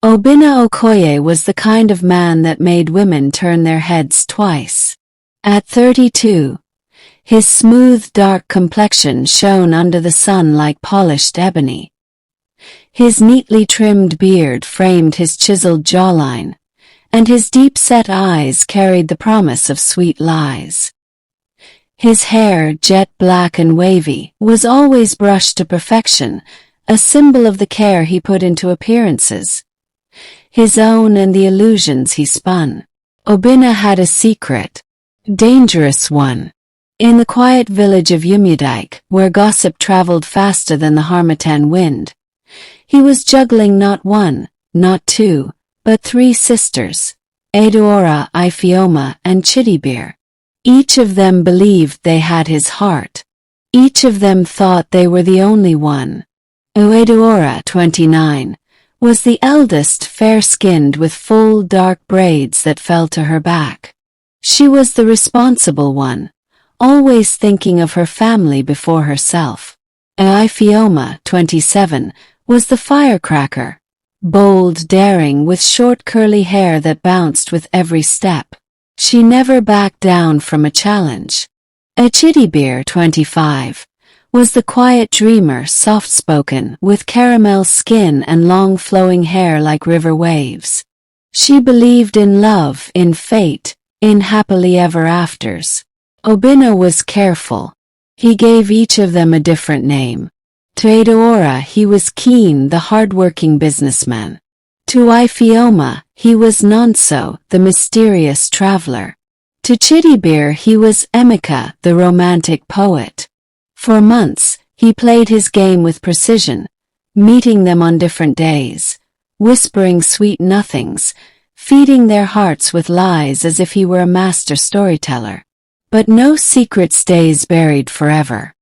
Obinna Okoye was the kind of man that made women turn their heads twice. At 32, his smooth dark complexion shone under the sun like polished ebony. His neatly trimmed beard framed his chiseled jawline, and his deep-set eyes carried the promise of sweet lies. His hair, jet black and wavy, was always brushed to perfection, a symbol of the care he put into appearances, his own and the illusions he spun. Obinna had a secret, dangerous one. In the quiet village of Umudik, where gossip traveled faster than the harmattan wind, he was juggling not one, not two, but 3 sisters, Adaora, Ifeoma, and Chidiebere. Each of them believed they had his heart. Each of them thought they were the only one. Adaora, 29, was the eldest, fair-skinned with full dark braids that fell to her back. She was the responsible one, always thinking of her family before herself. Ifeoma, 27, was the firecracker, bold, daring, with short curly hair that bounced with every step. She never backed down from a challenge. Chidiebere, 25, was the quiet dreamer, soft-spoken, with caramel skin and long flowing hair like river waves. She believed in love, in fate, in happily ever afters. Obinna was careful. He gave each of them a different name. To Adaora he was Keen, the hard-working businessman. To Ifeoma he was Nonso, the mysterious traveler. To Chidiebere he was Emeka, the romantic poet. For months he played his game with precision, meeting them on different days, whispering sweet nothings, feeding their hearts with lies as if he were a master storyteller. But no secret stays buried forever.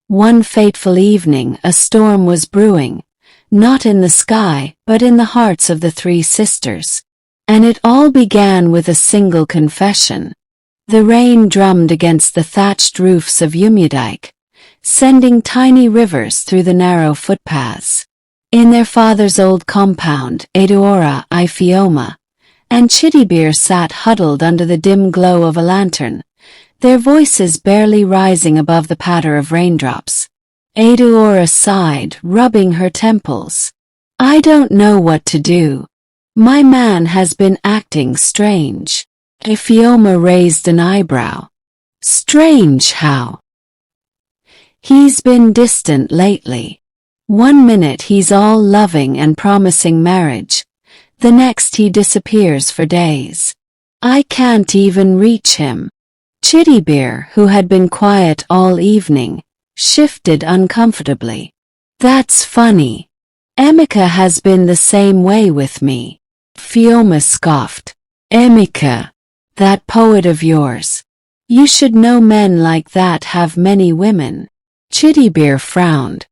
One fateful evening a storm was brewing, not in the sky, but in the hearts of the 3 sisters. And it all began with a single confession. The rain drummed against the thatched roofs of Umudik, sending tiny rivers through the narrow footpaths. In their father's old compound, Adaora, Ifeoma, and Chidiebere sat huddled under the dim glow of a lantern, their voices barely rising above the patter of raindrops. Adaora sighed, rubbing her temples. "I don't know what to do. My man has been acting strange." Ifeoma raised an eyebrow. "Strange how?" "He's been distant lately. One minute he's all loving and promising marriage. The next he disappears for days. I can't even reach him." Chidiebere, who had been quiet all evening, shifted uncomfortably. "That's funny. Emeka has been the same way with me." Ifeoma scoffed. "Emeka, that poet of yours. You should know men like that have many women." Chidiebere frowned.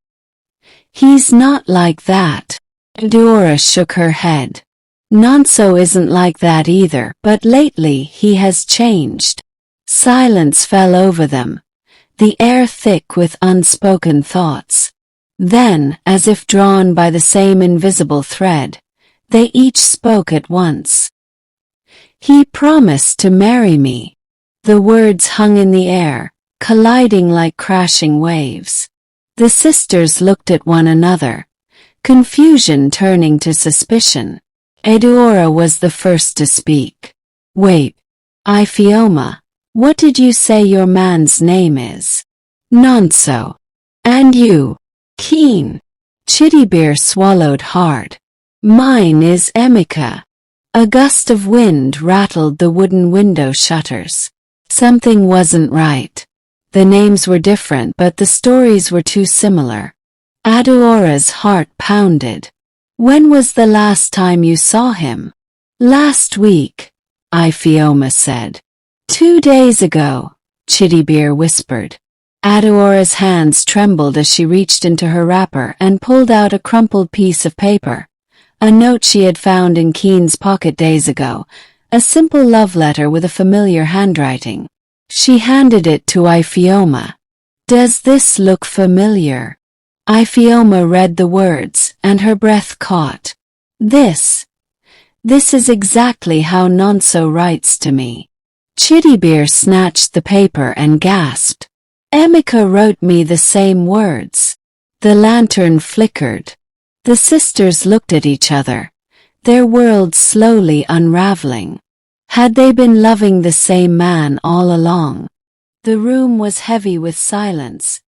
"He's not like that." Adaora shook her head. "Nonso isn't like that either, but lately he has changed." Silence fell over them, the air thick with unspoken thoughts. Then, as if drawn by the same invisible thread, they each spoke at once. "He promised to marry me." The words hung in the air, colliding like crashing waves. The sisters looked at one another, confusion turning to suspicion. Adaora was the first to speak. "Wait, Ifeoma, what did you say your man's name is?" "Nonso." "And you?" "Keen." Chidiebere swallowed hard. "Mine is Emeka." A gust of wind rattled the wooden window shutters. Something wasn't right. The names were different, but the stories were too similar. Adaora's heart pounded. "When was the last time you saw him?" "Last week," Ifeoma said. "2 days ago," Chidiebere whispered. Adaora's hands trembled as she reached into her wrapper and pulled out a crumpled piece of paper, a note she had found in Keen's pocket days ago, a simple love letter with a familiar handwriting. She handed it to Ifeoma. "Does this look familiar?" Ifeoma read the words, and her breath caught. "This," This is exactly how Nonso writes to me. Chidiebere snatched the paper and gasped. Emeka wrote me the same words. The lantern flickered. The sisters looked at each other, their worlds slowly unraveling. Had they been loving the same man all along? The room was heavy with silence,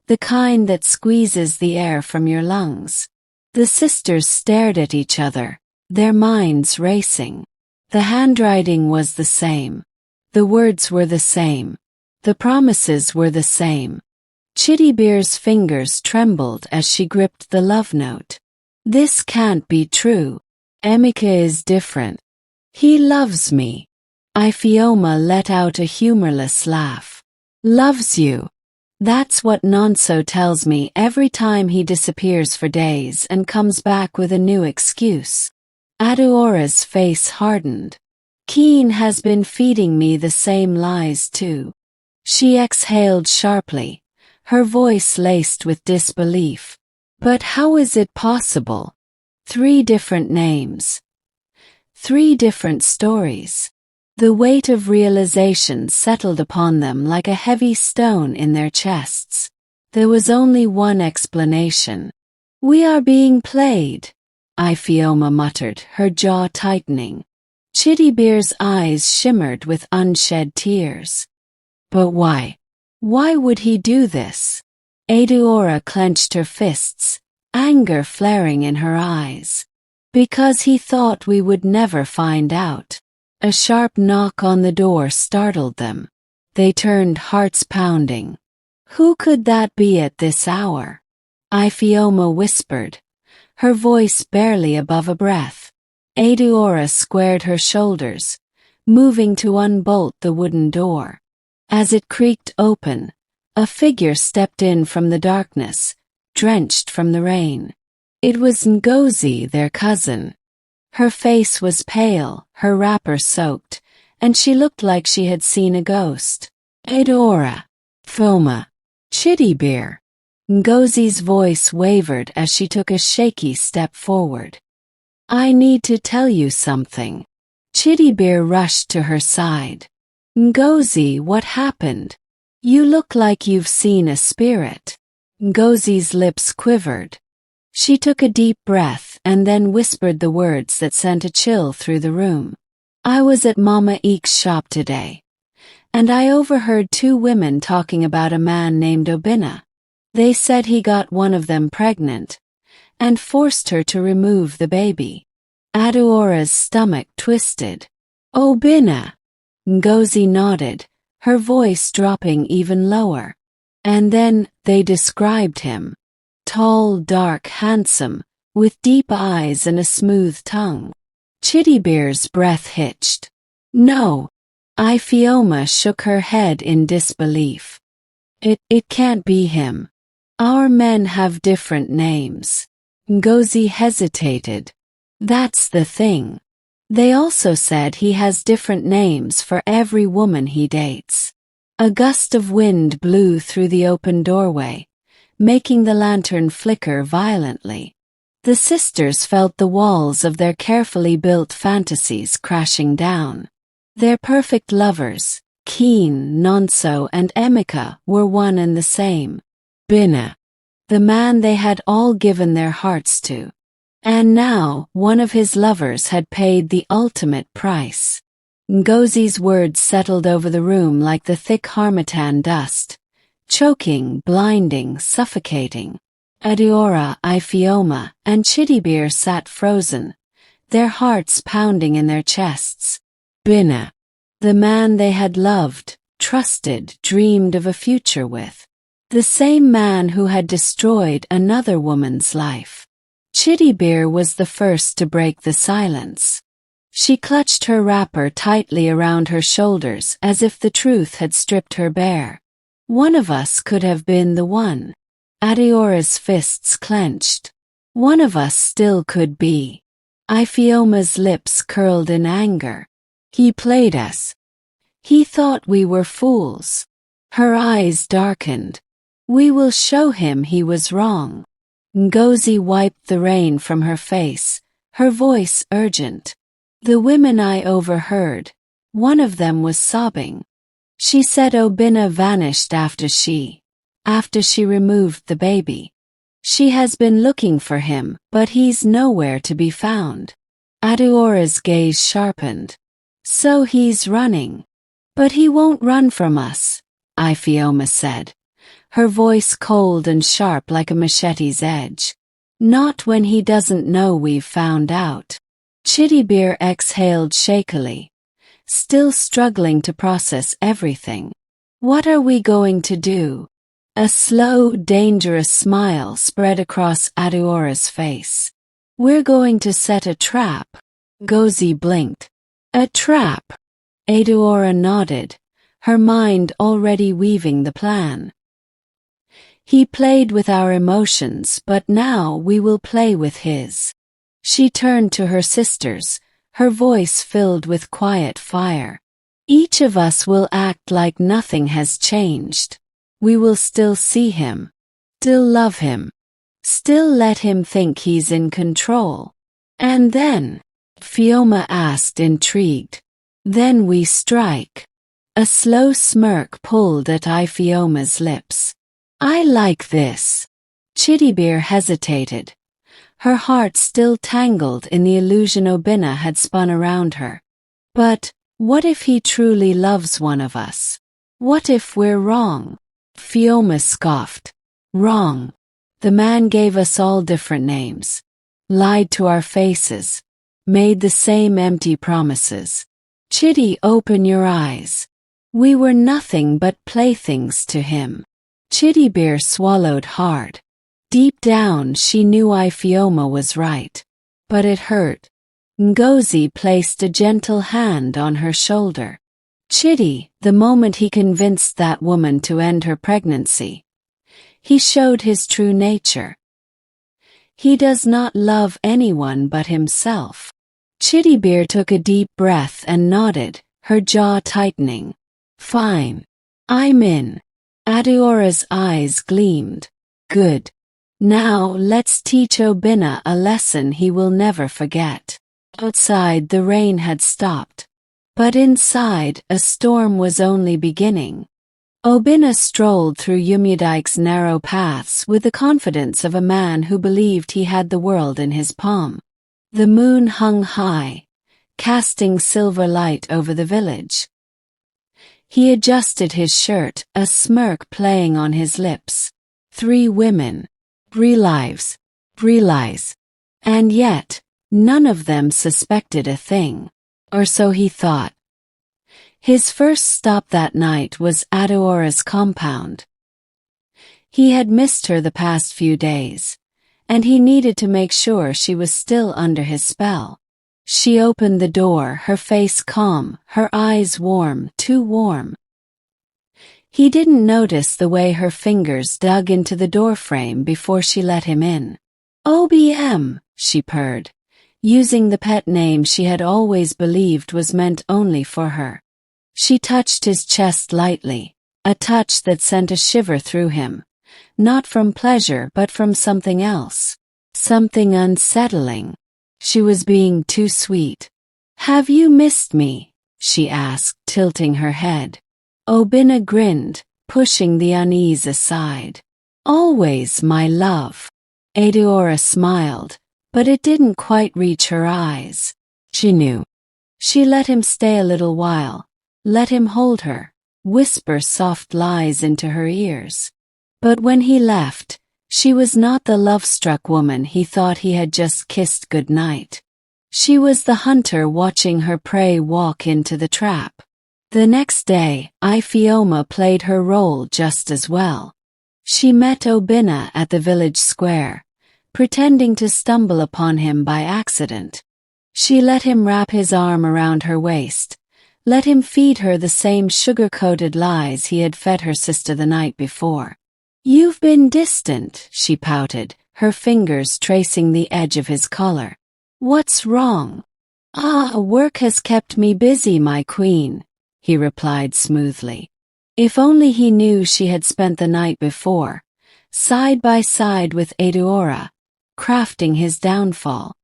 the kind that squeezes the air from your lungs. The sisters stared at each other, their minds racing. The handwriting was the same. The words were the same. The promises were the same. Chidiebere's fingers trembled as she gripped the love note. This can't be true. Emeka is different. He loves me. Ifeoma let out a humorless laugh. Loves you. That's what Nonso tells me every time he disappears for days and comes back with a new excuse. Adaora's face hardened. Keen has been feeding me the same lies too. She exhaled sharply, her voice laced with disbelief. But how is it possible? 3 different names. 3 different stories. The weight of realization settled upon them like a heavy stone in their chests. There was only one explanation. We are being played, Ifeoma muttered, her jaw tightening. Chidiebere's eyes shimmered with unshed tears. But why? Why would he do this? Adaora clenched her fists, anger flaring in her eyes. Because he thought we would never find out. A sharp knock on the door startled them. They turned, hearts pounding. Who could that be at this hour? Ifeoma whispered, her voice barely above a breath. Adaora squared her shoulders, moving to unbolt the wooden door. As it creaked open, a figure stepped in from the darkness, drenched from the rain. It was Ngozi, their cousin. Her face was pale, her wrapper soaked, and she looked like she had seen a ghost. Adaora. Ifeoma. Chidiebere. Ngozi's voice wavered as she took a shaky step forward. I need to tell you something. Chidiebere rushed to her side. Ngozi, what happened? You look like you've seen a spirit. Ngozi's lips quivered. She took a deep breath and then whispered the words that sent a chill through the room. I was at Mama Eek's shop today, and I overheard 2 women talking about a man named Obinna. They said he got one of them pregnant and forced her to remove the baby. Adaora's stomach twisted. Obinna. Ngozi nodded, her voice dropping even lower. And then they described him. Tall, dark, handsome, with deep eyes and a smooth tongue. Chidiebere's breath hitched. No. Ifeoma shook her head in disbelief. It can't be him. Our men have different names. Ngozi hesitated. That's the thing. They also said he has different names for every woman he dates. A gust of wind blew through the open doorway, making the lantern flicker violently. The sisters felt the walls of their carefully built fantasies crashing down. Their perfect lovers, Keen, Nonso, and Emeka, were one and the same. Obinna. The man they had all given their hearts to. And now, one of his lovers had paid the ultimate price. Ngozi's words settled over the room like the thick harmattan dust, choking, blinding, suffocating. Adaora, Ifeoma, and Chidiebere sat frozen, their hearts pounding in their chests. Obinna. The man they had loved, trusted, dreamed of a future with. The same man who had destroyed another woman's life. Chidiebere was the first to break the silence. She clutched her wrapper tightly around her shoulders as if the truth had stripped her bare. One of us could have been the one. Adaora's fists clenched. One of us still could be. Ifeoma's lips curled in anger. He played us. He thought we were fools. Her eyes darkened. We will show him he was wrong. Ngozi wiped the rain from her face, her voice urgent. The women I overheard. One of them was sobbing. She said Obinna vanished after she removed the baby. She has been looking for him, but he's nowhere to be found. Adaora's gaze sharpened. So he's running. But he won't run from us, Ifeoma said, her voice cold and sharp like a machete's edge. Not when he doesn't know we've found out. Chidiebere exhaled shakily, still struggling to process everything. What are we going to do? A slow, dangerous smile spread across Adaora's face. We're going to set a trap. Ngozi blinked. A trap? Adaora nodded, her mind already weaving the plan. He played with our emotions, but now we will play with his. She turned to her sisters, her voice filled with quiet fire. Each of us will act like nothing has changed. We will still see him, still love him, still let him think he's in control. And then, Ifeoma asked, intrigued, then we strike. A slow smirk pulled at Ifeoma's lips. I like this. Chidiebere hesitated, her heart still tangled in the illusion Obinna had spun around her. But, what if he truly loves one of us? What if we're wrong? Ifeoma scoffed. Wrong. The man gave us all different names, lied to our faces, made the same empty promises. Chidi, open your eyes. We were nothing but playthings to him. Chidiebere swallowed hard. Deep down she knew Ifeoma was right. But it hurt. Ngozi placed a gentle hand on her shoulder. Chidi, the moment he convinced that woman to end her pregnancy, he showed his true nature. He does not love anyone but himself. Chidiebere took a deep breath and nodded, her jaw tightening. Fine. I'm in. Adaora's eyes gleamed. Good. Now let's teach Obinna a lesson he will never forget. Outside the rain had stopped. But inside, a storm was only beginning. Obinna strolled through Yumudike's narrow paths with the confidence of a man who believed he had the world in his palm. The moon hung high, casting silver light over the village. He adjusted his shirt, a smirk playing on his lips. 3 women. 3 lives. 3 lies. And yet, none of them suspected a thing. Or so he thought. His first stop that night was Adaora's compound. He had missed her the past few days, and he needed to make sure she was still under his spell. She opened the door, her face calm, her eyes warm, too warm. He didn't notice the way her fingers dug into the doorframe before she let him in. OBM, she purred, using the pet name she had always believed was meant only for her. She touched his chest lightly, a touch that sent a shiver through him, not from pleasure but from something else, something unsettling. She was being too sweet. Have you missed me? She asked, tilting her head. Obinna grinned, pushing the unease aside. Always, my love. Adaora smiled, but it didn't quite reach her eyes. She knew. She let him stay a little while, let him hold her, whisper soft lies into her ears. But when he left, she was not the love-struck woman he thought he had just kissed goodnight. She was the hunter watching her prey walk into the trap. The next day, Ifeoma played her role just as well. She met Obinna at the village square, pretending to stumble upon him by accident. She let him wrap his arm around her waist, let him feed her the same sugar-coated lies he had fed her sister the night before. You've been distant, she pouted, her fingers tracing the edge of his collar. What's wrong? Work has kept me busy, my queen, he replied smoothly. If only he knew she had spent the night before, side by side with Adaora, crafting his downfall.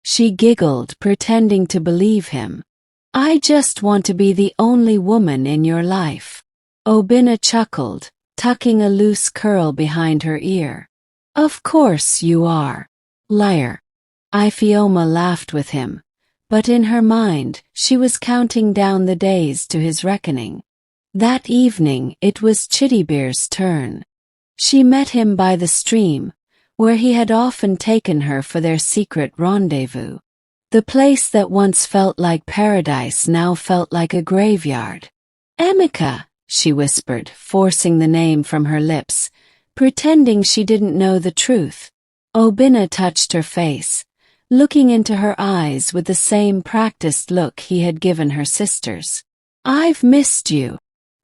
She giggled, pretending to believe him. I just want to be the only woman in your life. Obinna chuckled, tucking a loose curl behind her ear. Of course you are. Liar. Ifeoma laughed with him, but in her mind, she was counting down the days to his reckoning. That evening, it was Chidiebere's turn. She met him by the stream, where he had often taken her for their secret rendezvous. The place that once felt like paradise now felt like a graveyard. Emeka, she whispered, forcing the name from her lips, pretending she didn't know the truth. Obinna touched her face, looking into her eyes with the same practiced look he had given her sisters. I've missed you.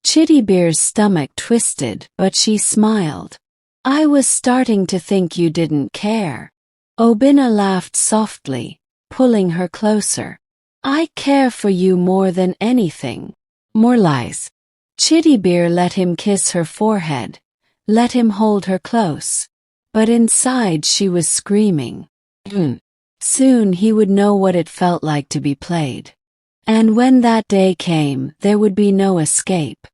Chidiebere's stomach twisted, but she smiled. I was starting to think you didn't care. Obinna laughed softly, pulling her closer. I care for you more than anything. More lies. Chidiebere let him kiss her forehead, let him hold her close. But inside she was screaming. Soon he would know what it felt like to be played. And when that day came, there would be no escape.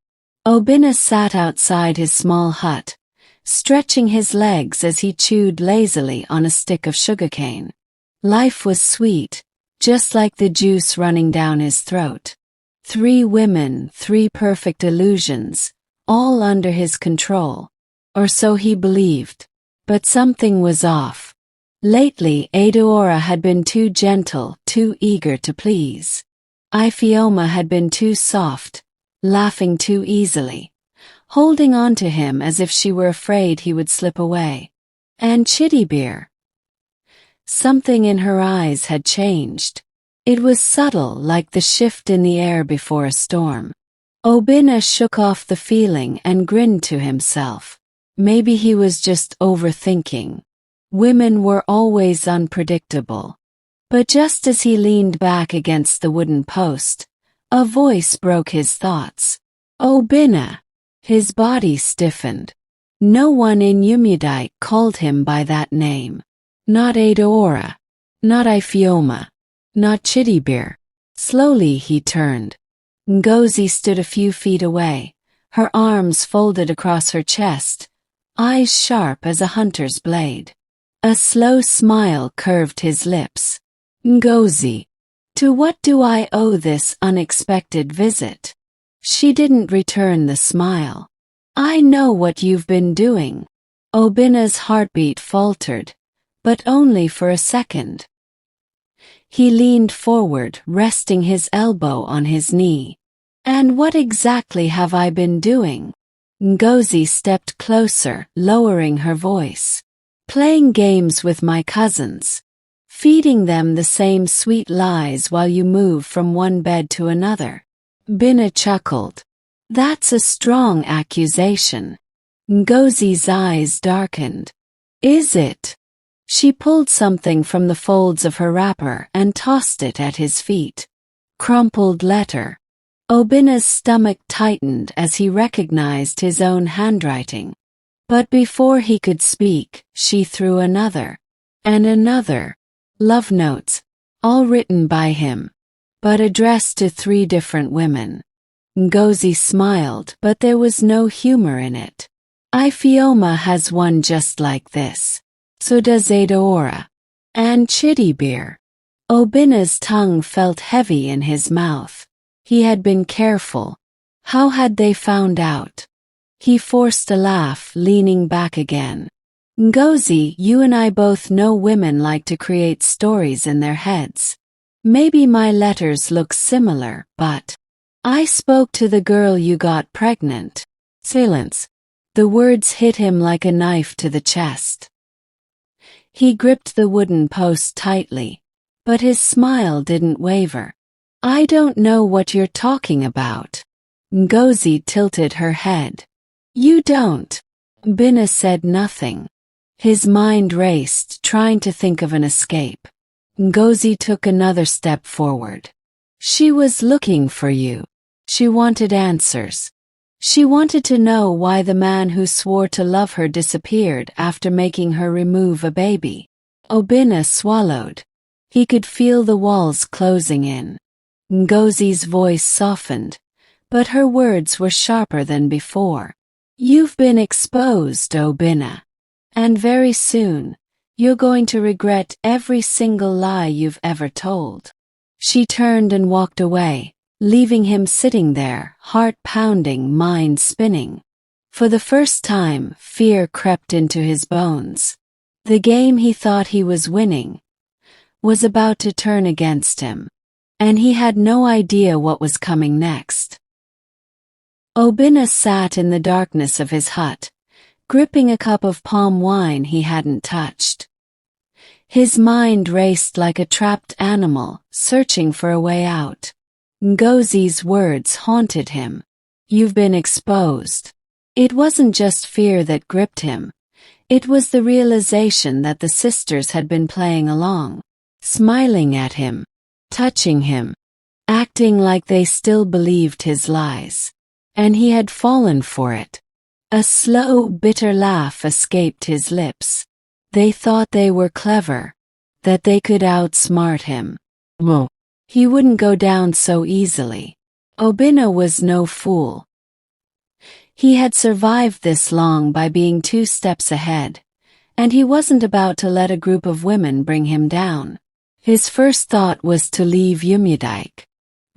Obinna sat outside his small hut, stretching his legs as he chewed lazily on a stick of sugarcane. Life was sweet, just like the juice running down his throat. 3 women, 3 perfect illusions, all under his control. Or so he believed. But something was off. Lately, Adaora had been too gentle, too eager to please. Ifeoma had been too soft, laughing too easily, holding on to him as if she were afraid he would slip away. And Chidiebere. Something in her eyes had changed. It was subtle, like the shift in the air before a storm. Obinna shook off the feeling and grinned to himself. Maybe he was just overthinking. Women were always unpredictable. But just as he leaned back against the wooden post, a voice broke his thoughts. Obinna! His body stiffened. No one in Umudike called him by that name. Not Adaora. Not Ifeoma. Not Chidiebere. Slowly he turned. Ngozi stood a few feet away, her arms folded across her chest, eyes sharp as a hunter's blade. A slow smile curved his lips. Ngozi, to what do I owe this unexpected visit? She didn't return the smile. I know what you've been doing. Obinna's heartbeat faltered, but only for a second. He leaned forward, resting his elbow on his knee. And what exactly have I been doing? Ngozi stepped closer, lowering her voice. Playing games with my cousins. Feeding them the same sweet lies while you move from one bed to another. Obinna chuckled. That's a strong accusation. Ngozi's eyes darkened. Is it? She pulled something from the folds of her wrapper and tossed it at his feet. Crumpled letter. Obinna's stomach tightened as he recognized his own handwriting. But before he could speak, she threw another. And another. Love notes. All written by him. But addressed to 3 different women. Ngozi smiled, but there was no humor in it. Ifeoma has one just like this. So does Adaora. And Chidiebere. Obinna's tongue felt heavy in his mouth. He had been careful. How had they found out? He forced a laugh, leaning back again. Ngozi, you and I both know women like to create stories in their heads. Maybe my letters look similar, but I spoke to the girl you got pregnant. Silence. The words hit him like a knife to the chest. He gripped the wooden post tightly, but his smile didn't waver. I don't know what you're talking about. Ngozi tilted her head. You don't. Obinna said nothing. His mind raced, trying to think of an escape. Ngozi took another step forward. She was looking for you. She wanted answers. She wanted to know why the man who swore to love her disappeared after making her remove a baby. Obinna swallowed. He could feel the walls closing in. Ngozi's voice softened, but her words were sharper than before. You've been exposed, Obinna. And very soon, you're going to regret every single lie you've ever told. She turned and walked away, leaving him sitting there, heart pounding, mind spinning. For the first time, fear crept into his bones. The game he thought he was winning was about to turn against him, and he had no idea what was coming next. Obinna sat in the darkness of his hut, gripping a cup of palm wine he hadn't touched. His mind raced like a trapped animal, searching for a way out. Ngozi's words haunted him. You've been exposed. It wasn't just fear that gripped him. It was the realization that the sisters had been playing along, smiling at him, touching him, acting like they still believed his lies. And he had fallen for it. A slow, bitter laugh escaped his lips. They thought they were clever, that they could outsmart him. Well, he wouldn't go down so easily. Obinna was no fool. He had survived this long by being 2 steps ahead, and he wasn't about to let a group of women bring him down. His first thought was to leave Umudike,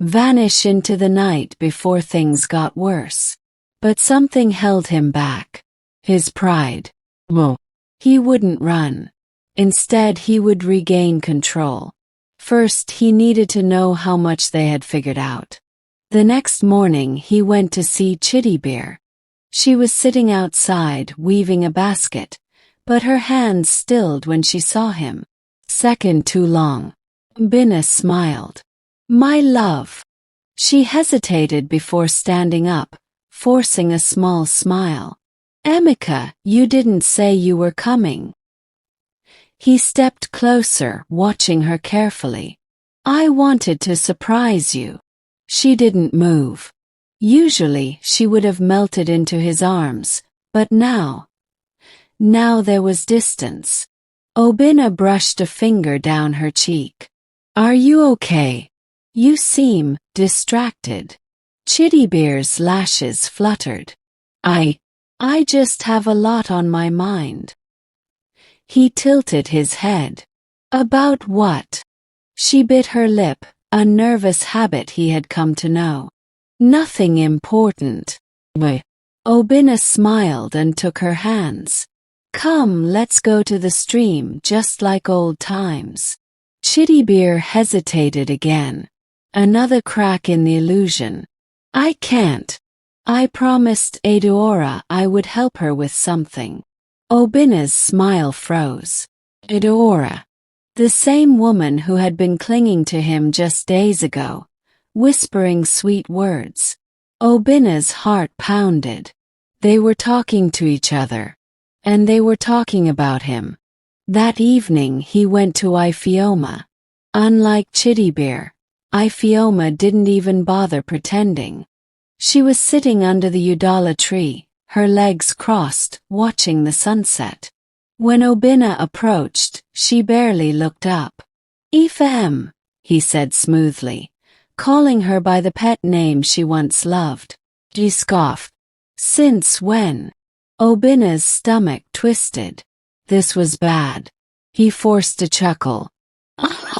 vanish into the night before things got worse. But something held him back. His pride. Well, he wouldn't run. Instead, he would regain control. First, he needed to know how much they had figured out. The next morning, he went to see Chidiebere. She was sitting outside, weaving a basket, but her hands stilled when she saw him. Second too long. Obinna smiled. My love. She hesitated before standing up, forcing a small smile. Emeka, you didn't say you were coming. He stepped closer, watching her carefully. I wanted to surprise you. She didn't move. Usually, she would have melted into his arms, but now there was distance. Obinna brushed a finger down her cheek. Are you okay? You seem distracted. Chidiebere's lashes fluttered. I just have a lot on my mind. He tilted his head. About what? She bit her lip, a nervous habit he had come to know. Nothing important. Obinna smiled and took her hands. Come, let's go to the stream just like old times. Chidiebere hesitated again. Another crack in the illusion. I can't. I promised Adaora I would help her with something. Obinna's smile froze. Adaora. The same woman who had been clinging to him just days ago, whispering sweet words. Obinna's heart pounded. They were talking to each other. And they were talking about him. That evening he went to Ifeoma. Unlike Chidiebere, Ifeoma didn't even bother pretending. She was sitting under the udala tree, her legs crossed, watching the sunset. When Obinna approached, she barely looked up. Ifeoma, he said smoothly, calling her by the pet name she once loved. She scoffed. Since when? Obinna's stomach twisted. This was bad. He forced a chuckle.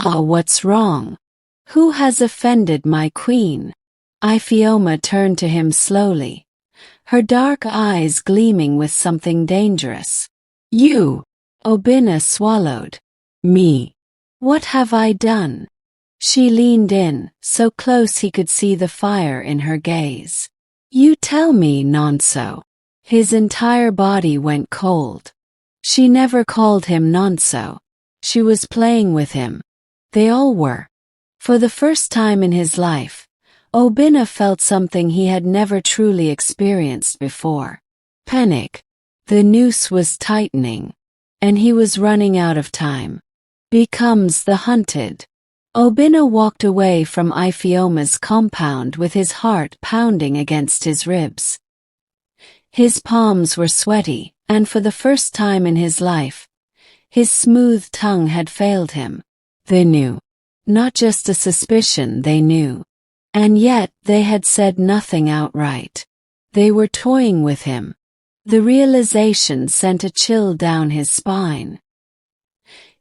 What's wrong? Who has offended my queen? Ifeoma turned to him slowly, her dark eyes gleaming with something dangerous. You! Obinna swallowed. Me. What have I done? She leaned in, so close he could see the fire in her gaze. You tell me, Nonso. His entire body went cold. She never called him Nonso. She was playing with him. They all were. For the first time in his life, Obinna felt something he had never truly experienced before. Panic. The noose was tightening, and he was running out of time. Becomes the hunted. Obinna walked away from Ifeoma's compound with his heart pounding against his ribs. His palms were sweaty, and for the first time in his life, his smooth tongue had failed him. They knew. Not just a suspicion, they knew. And yet, they had said nothing outright. They were toying with him. The realization sent a chill down his spine.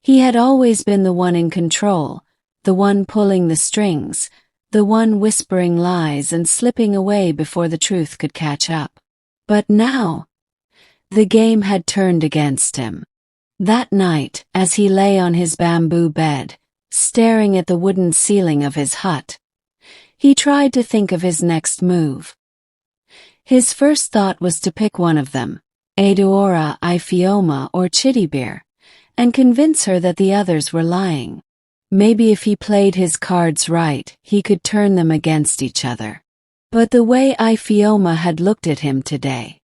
He had always been the one in control, the one pulling the strings, the one whispering lies and slipping away before the truth could catch up. But now, the game had turned against him. That night, as he lay on his bamboo bed, staring at the wooden ceiling of his hut, he tried to think of his next move. His first thought was to pick one of them, Adaora, Ifeoma, or Chidiebere, and convince her that the others were lying. Maybe if he played his cards right, he could turn them against each other. But the way Ifeoma had looked at him today.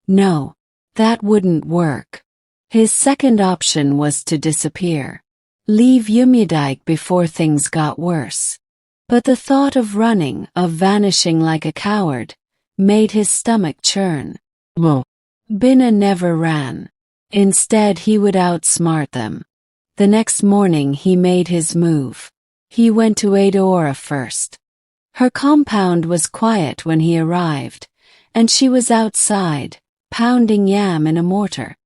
No, that wouldn't work. His second option was to disappear. Leave Umidike before things got worse. But the thought of running, of vanishing like a coward, made his stomach churn. Obinna never ran. Instead, he would outsmart them. The next morning he made his move. He went to Adaora first. Her compound was quiet when he arrived, and she was outside, pounding yam in a mortar.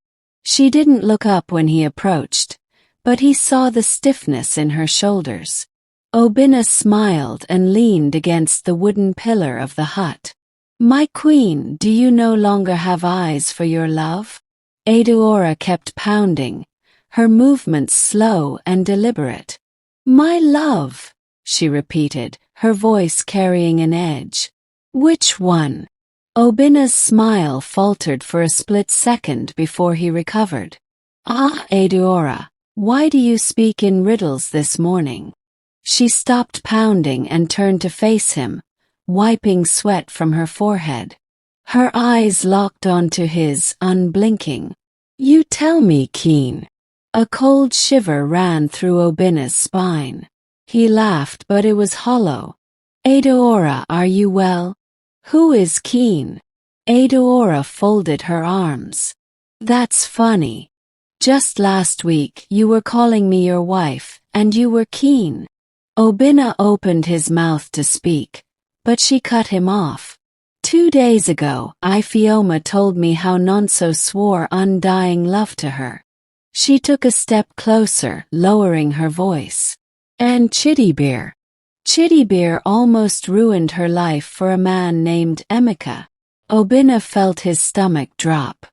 She didn't look up when he approached, but he saw the stiffness in her shoulders. Obinna smiled and leaned against the wooden pillar of the hut. "My queen, do you no longer have eyes for your love?" Adaora kept pounding, her movements slow and deliberate. "My love," she repeated, her voice carrying an edge. "Which one?" Obinna's smile faltered for a split second before he recovered. "Ah, Adaora, why do you speak in riddles this morning?" She stopped pounding and turned to face him, wiping sweat from her forehead. Her eyes locked onto his, unblinking. "You tell me, Keen." A cold shiver ran through Obinna's spine. He laughed, but it was hollow. "Adaora, are you well? Who is Keen?" Adaora folded her arms. "That's funny. Just last week you were calling me your wife, and you were Keen." Obinna opened his mouth to speak, but she cut him off. "2 days ago, Ifeoma told me how Nonso swore undying love to her." She took a step closer, lowering her voice. "And Chidiebere. Chidiebere almost ruined her life for a man named Emeka." Obinna felt his stomach drop.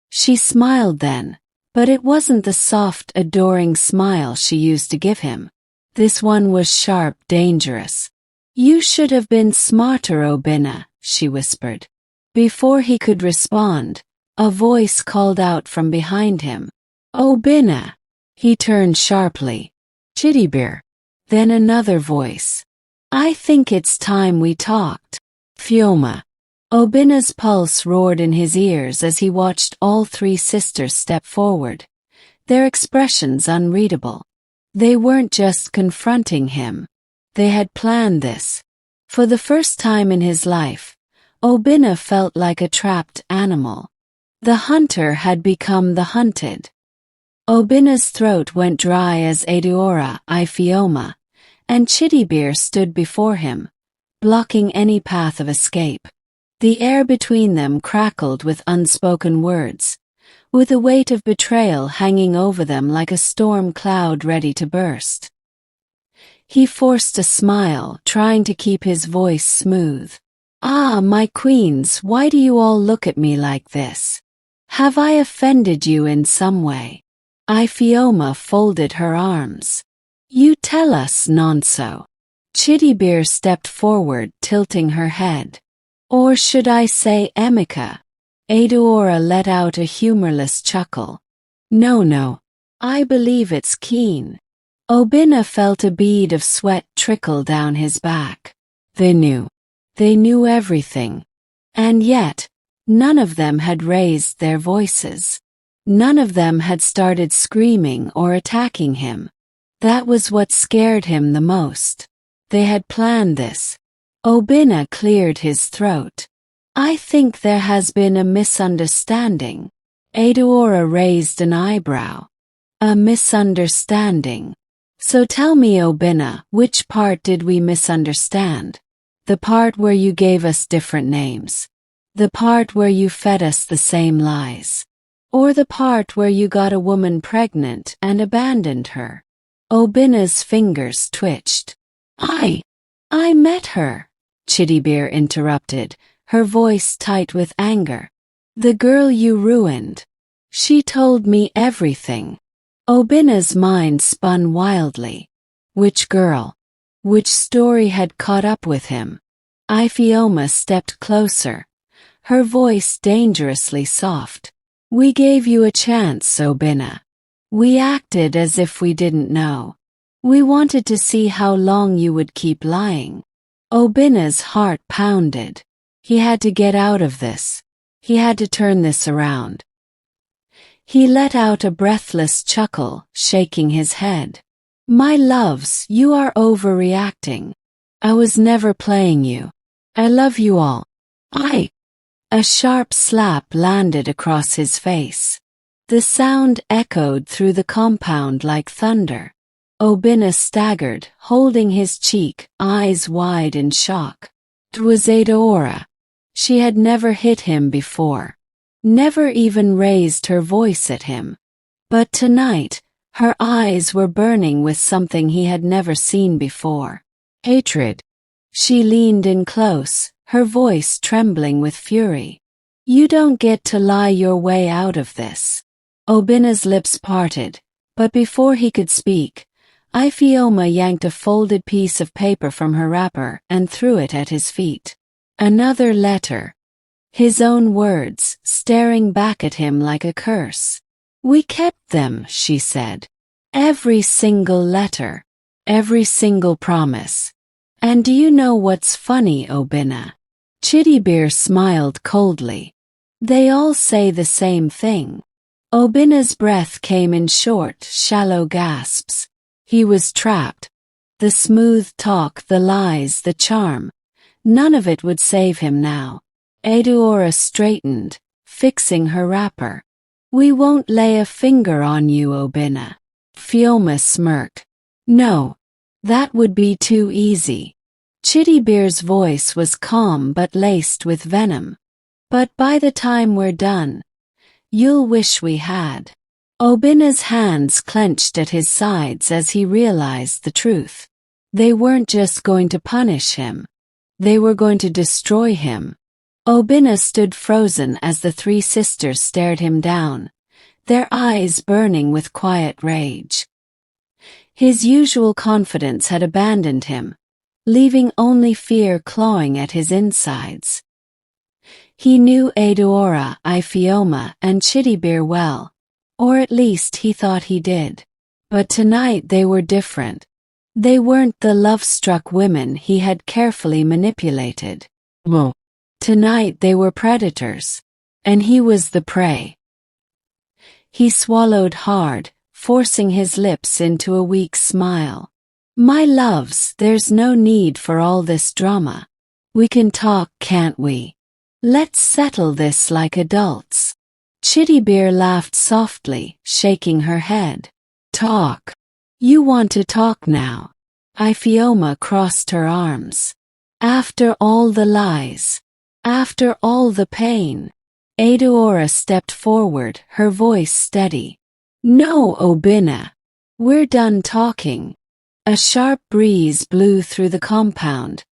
She smiled then, but it wasn't the soft, adoring smile she used to give him. This one was sharp, dangerous. "You should have been smarter, Obinna," she whispered. Before he could respond, a voice called out from behind him. "Obinna!" He turned sharply. "Chidiebere." Then another voice. "I think it's time we talked." Ifeoma. Obinna's pulse roared in his ears as he watched all 3 sisters step forward, their expressions unreadable. They weren't just confronting him. They had planned this. For the first time in his life, Obinna felt like a trapped animal. The hunter had become the hunted. Obinna's throat went dry as Adaora, Ifeoma, and Chidiebere stood before him, blocking any path of escape. The air between them crackled with unspoken words, with the weight of betrayal hanging over them like a storm cloud ready to burst. He forced a smile, trying to keep his voice smooth. "Ah, my queens, why do you all look at me like this? Have I offended you in some way?" Ifeoma folded her arms. "You tell us, Nonso." Chidiebere stepped forward, tilting her head. "Or should I say Emeka?" Adaora let out a humorless chuckle. No, I believe it's Keen." Obinna felt a bead of sweat trickle down his back. They knew. They knew everything. And yet, none of them had raised their voices. None of them had started screaming or attacking him. That was what scared him the most. They had planned this. Obinna cleared his throat. "I think there has been a misunderstanding." Adaora raised an eyebrow. "A misunderstanding?" So tell me, Obinna, which part did we misunderstand? The part where you gave us different names? The part where you fed us the same lies? Or the part where you got a woman pregnant and abandoned her? Obinna's fingers twitched. I met her, Chidiebere interrupted, her voice tight with anger. The girl you ruined. She told me everything. Obinna's mind spun wildly. Which girl? Which story had caught up with him? Ifeoma stepped closer, her voice dangerously soft. We gave you a chance, Obinna. We acted as if we didn't know. We wanted to see how long you would keep lying. Obinna's heart pounded. He had to get out of this. He had to turn this around. He let out a breathless chuckle, shaking his head. My loves, you are overreacting. I was never playing you. I love you all. A sharp slap landed across his face. The sound echoed through the compound like thunder. Obinna staggered, holding his cheek, eyes wide in shock. It was Adaora. She had never hit him before. Never even raised her voice at him. But tonight, her eyes were burning with something he had never seen before. Hatred. She leaned in close, her voice trembling with fury. You don't get to lie your way out of this. Obinna's lips parted, but before he could speak, Ifeoma yanked a folded piece of paper from her wrapper and threw it at his feet. Another letter. His own words, staring back at him like a curse. We kept them, she said. Every single letter. Every single promise. And do you know what's funny, Obinna? Chidiebere smiled coldly. They all say the same thing. Obinna's breath came in short, shallow gasps. He was trapped. The smooth talk, the lies, the charm. None of it would save him now. Adaora straightened, fixing her wrapper. We won't lay a finger on you, Obinna. Ifeoma smirked. No. That would be too easy. Chidiebere's voice was calm but laced with venom. But by the time we're done, you'll wish we had. Obinna's hands clenched at his sides as he realized the truth. They weren't just going to punish him. They were going to destroy him. Obinna stood frozen as the three sisters stared him down, their eyes burning with quiet rage. His usual confidence had abandoned him, leaving only fear clawing at his insides. He knew Adaora, Ifeoma, and Chidiebere well, or at least he thought he did. But tonight they were different. They weren't the love-struck women he had carefully manipulated. Well, tonight they were predators, and he was the prey. He swallowed hard, forcing his lips into a weak smile. My loves, there's no need for all this drama. We can talk, can't we? Let's settle this like adults. Chidiebere laughed softly, shaking her head. Talk. You want to talk now. Ifeoma crossed her arms. After all the lies. After all the pain. Adaora stepped forward, her voice steady. No, Obinna. We're done talking. A sharp breeze blew through the compound,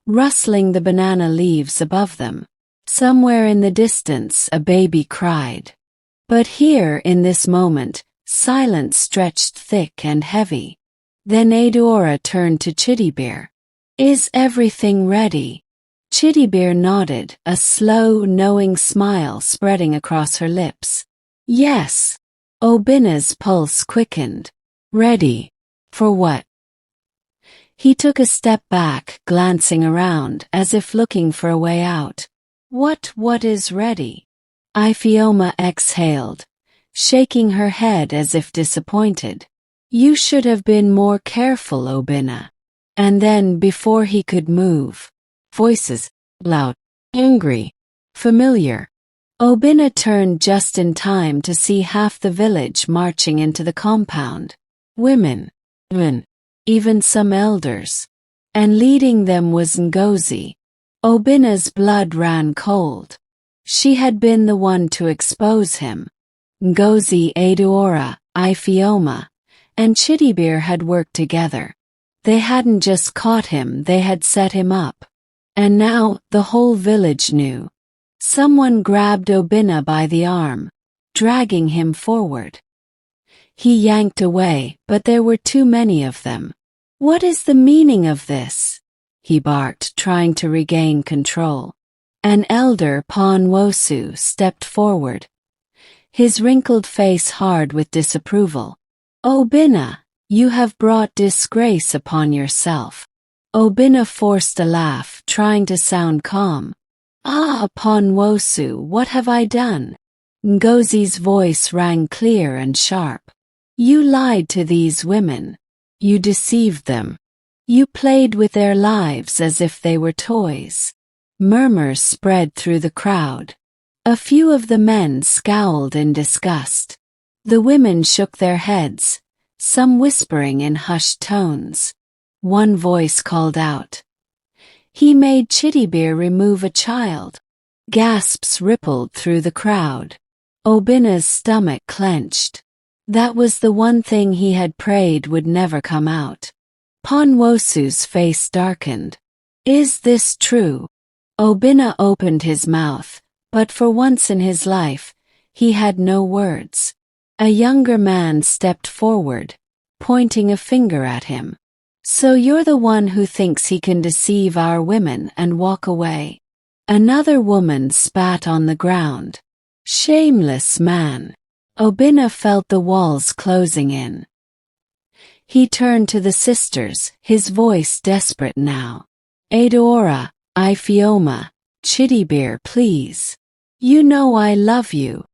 rustling the banana leaves above them. Somewhere in the distance a baby cried. But here in this moment, silence stretched thick and heavy. Then Adaora turned to Chidiebere. Is everything ready? Chidiebere nodded, a slow, knowing smile spreading across her lips. Yes. Obinna's pulse quickened. Ready. For what? He took a step back, glancing around, as if looking for a way out. What is ready? Ifeoma exhaled, shaking her head as if disappointed. You should have been more careful, Obinna. And then, before he could move, voices, loud, angry, familiar. Obinna turned just in time to see half the village marching into the compound. Women. even some elders. And leading them was Ngozi. Obinna's blood ran cold. She had been the one to expose him. Ngozi, Adaora, Ifeoma, and Chidiebere had worked together. They hadn't just caught him, they had set him up. And now, the whole village knew. Someone grabbed Obinna by the arm, dragging him forward. He yanked away, but there were too many of them. "What is the meaning of this?" he barked, trying to regain control. An elder, Nwosu, stepped forward, his wrinkled face hard with disapproval. "Obinna, you have brought disgrace upon yourself." Obinna forced a laugh, trying to sound calm. "Ah, Nwosu, what have I done?" Ngozi's voice rang clear and sharp. "You lied to these women. You deceived them. You played with their lives as if they were toys." Murmurs spread through the crowd. A few of the men scowled in disgust. The women shook their heads, some whispering in hushed tones. One voice called out, "He made Chidiebere remove a child." Gasps rippled through the crowd. Obinna's stomach clenched. That was the one thing he had prayed would never come out. Nwosu's face darkened. "Is this true?" Obinna opened his mouth, but for once in his life, he had no words. A younger man stepped forward, pointing a finger at him. "So you're the one who thinks he can deceive our women and walk away?" Another woman spat on the ground. "Shameless man." Obinna felt the walls closing in. He turned to the sisters, his voice desperate now. "Adaora, Ifeoma, Chidiebere, please. You know I love you."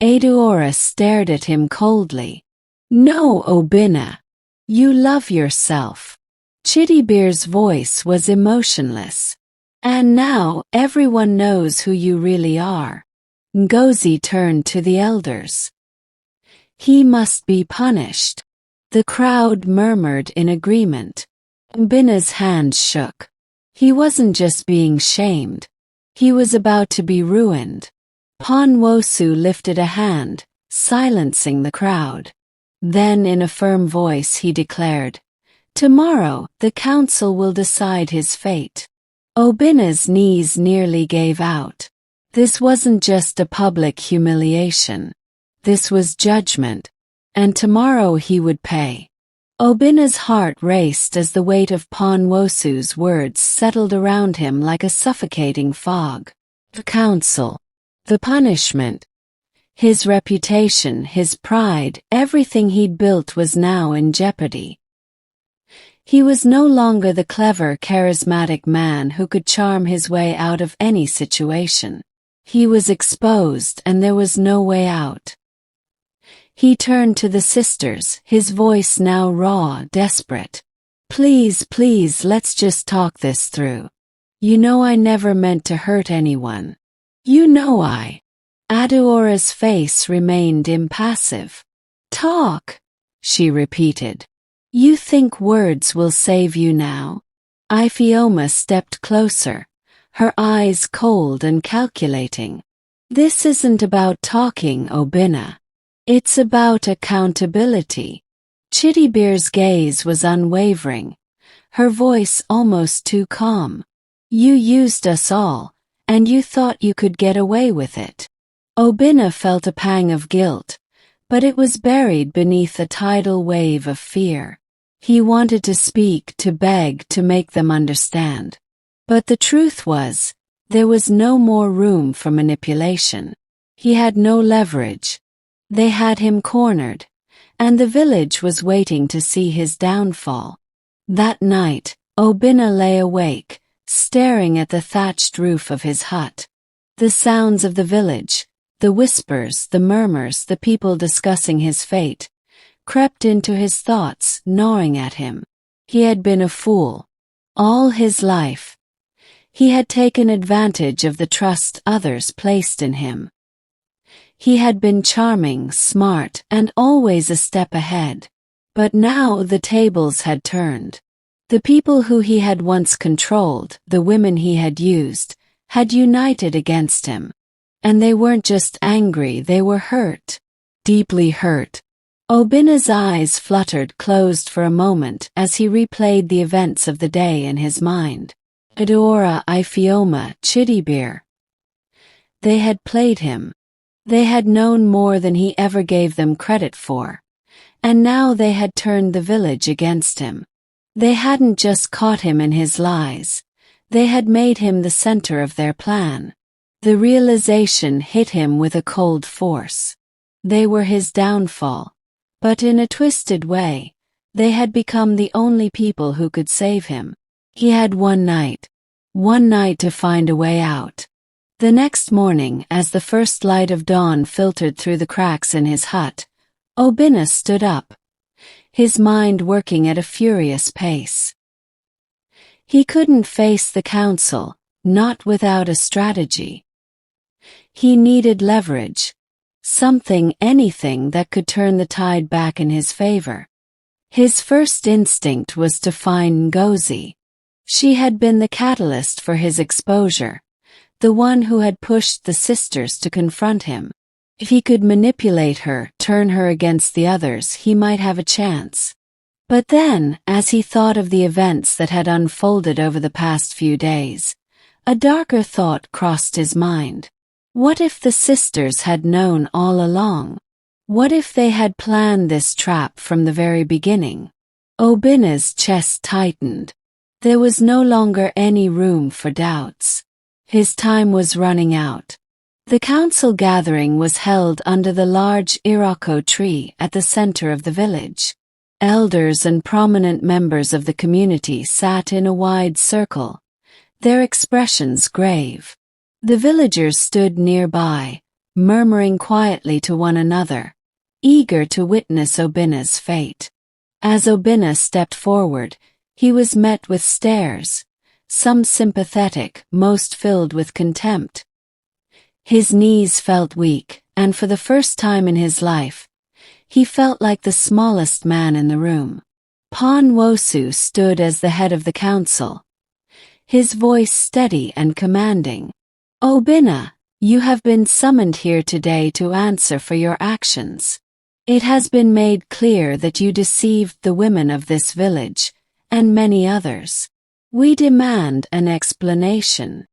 Adaora stared at him coldly. "No, Obinna. You love yourself." Chidiebere's voice was emotionless. "And now, everyone knows who you really are." Ngozi turned to the elders. "He must be punished." The crowd murmured in agreement. Obinna's hands shook. He wasn't just being shamed. He was about to be ruined. Nwosu lifted a hand, silencing the crowd. Then in a firm voice he declared, "Tomorrow, the council will decide his fate." Obinna's knees nearly gave out. This wasn't just a public humiliation. This was judgment. And tomorrow he would pay. Obinna's heart raced as the weight of Nwosu's words settled around him like a suffocating fog. The council. The punishment. His reputation, his pride, everything he'd built was now in jeopardy. He was no longer the clever, charismatic man who could charm his way out of any situation. He was exposed and there was no way out. He turned to the sisters, his voice now raw, desperate. "Please, please, let's just talk this through. You know I never meant to hurt anyone. You know I." Adaora's face remained impassive. "Talk," she repeated. "You think words will save you now?" Ifeoma stepped closer, her eyes cold and calculating. "This isn't about talking, Obinna. It's about accountability." Chidiebere's gaze was unwavering, her voice almost too calm. "You used us all, and you thought you could get away with it." Obinna felt a pang of guilt, but it was buried beneath a tidal wave of fear. He wanted to speak, to beg, to make them understand. But the truth was, there was no more room for manipulation. He had no leverage. They had him cornered, and the village was waiting to see his downfall. That night, Obinna lay awake, staring at the thatched roof of his hut. The sounds of the village, the whispers, the murmurs, the people discussing his fate, crept into his thoughts, gnawing at him. He had been a fool. All his life. He had taken advantage of the trust others placed in him. He had been charming, smart, and always a step ahead. But now the tables had turned. The people who he had once controlled, the women he had used, had united against him. And they weren't just angry, they were hurt. Deeply hurt. Obinna's eyes fluttered closed for a moment as he replayed the events of the day in his mind. Adaora, Ifeoma, Chidiebere. They had played him. They had known more than he ever gave them credit for. And now they had turned the village against him. They hadn't just caught him in his lies. They had made him the center of their plan. The realization hit him with a cold force. They were his downfall. But in a twisted way, they had become the only people who could save him. He had one night to find a way out. The next morning, as the first light of dawn filtered through the cracks in his hut, Obinna stood up, his mind working at a furious pace. He couldn't face the council, not without a strategy. He needed leverage. Something, anything that could turn the tide back in his favor. His first instinct was to find Ngozi. She had been the catalyst for his exposure, the one who had pushed the sisters to confront him. If he could manipulate her, turn her against the others, he might have a chance. But then, as he thought of the events that had unfolded over the past few days, a darker thought crossed his mind. What if the sisters had known all along? What if they had planned this trap from the very beginning? Obinna's chest tightened. There was no longer any room for doubts. His time was running out. The council gathering was held under the large Iroko tree at the center of the village. Elders and prominent members of the community sat in a wide circle, their expressions grave. The villagers stood nearby, murmuring quietly to one another, eager to witness Obinna's fate. As Obinna stepped forward, he was met with stares, some sympathetic, most filled with contempt. His knees felt weak, and for the first time in his life, he felt like the smallest man in the room. Nwosu stood as the head of the council, his voice steady and commanding. Obinna, you have been summoned here today to answer for your actions. It has been made clear that you deceived the women of this village, and many others. We demand an explanation.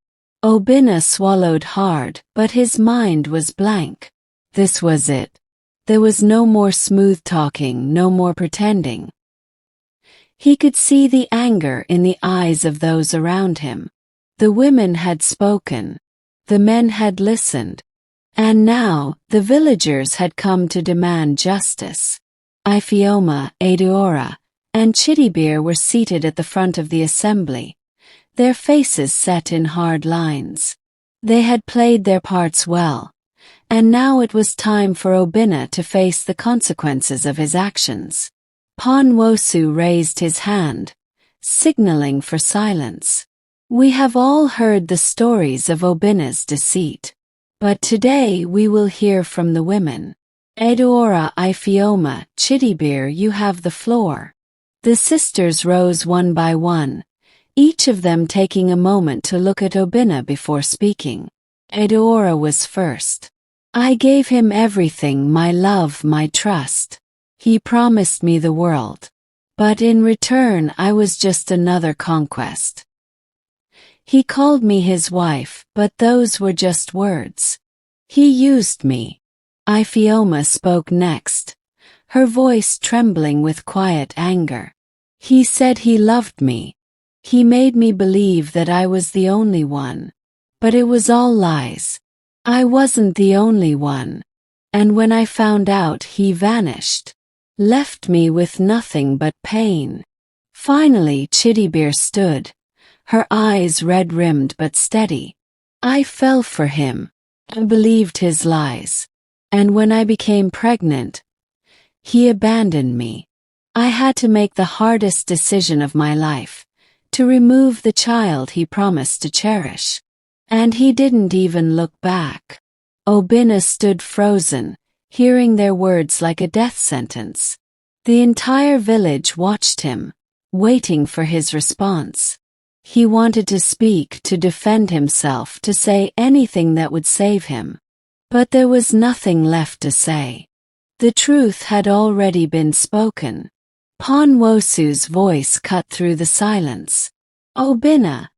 Obinna swallowed hard, but his mind was blank. This was it. There was no more smooth talking, no more pretending. He could see the anger in the eyes of those around him. The women had spoken. The men had listened. And now, the villagers had come to demand justice. Ifeoma, Adaora, and Chidiebere were seated at the front of the assembly, their faces set in hard lines. They had played their parts well, and now it was time for Obinna to face the consequences of his actions. Nwosu raised his hand, signaling for silence. We have all heard the stories of Obinna's deceit. But today we will hear from the women. Adaora, Ifeoma, Chidiebere, you have the floor. The sisters rose one by one, each of them taking a moment to look at Obinna before speaking. Adaora was first. I gave him everything, my love, my trust. He promised me the world. But in return I was just another conquest. He called me his wife, but those were just words. He used me. Ifeoma spoke next, her voice trembling with quiet anger. He said he loved me. He made me believe that I was the only one. But it was all lies. I wasn't the only one. And when I found out, he vanished, left me with nothing but pain. Finally, Chidiebere stood, her eyes red-rimmed but steady. I fell for him. I believed his lies. And when I became pregnant, he abandoned me. I had to make the hardest decision of my life, to remove the child he promised to cherish. And he didn't even look back. Obinna stood frozen, hearing their words like a death sentence. The entire village watched him, waiting for his response. He wanted to speak, to defend himself, to say anything that would save him. But there was nothing left to say. The truth had already been spoken. Ponwosu's voice cut through the silence. Obinna,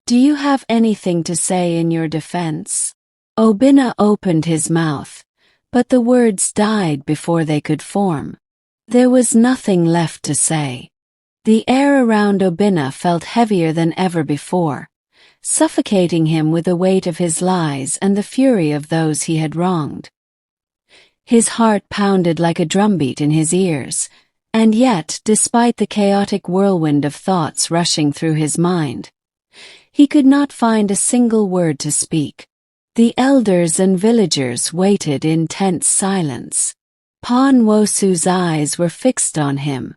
do you have anything to say in your defense? Obinna opened his mouth, but the words died before they could form. There was nothing left to say. The air around Obinna felt heavier than ever before, suffocating him with the weight of his lies and the fury of those he had wronged. His heart pounded like a drumbeat in his ears, and yet, despite the chaotic whirlwind of thoughts rushing through his mind, he could not find a single word to speak. The elders and villagers waited in tense silence. Ponwosu's eyes were fixed on him,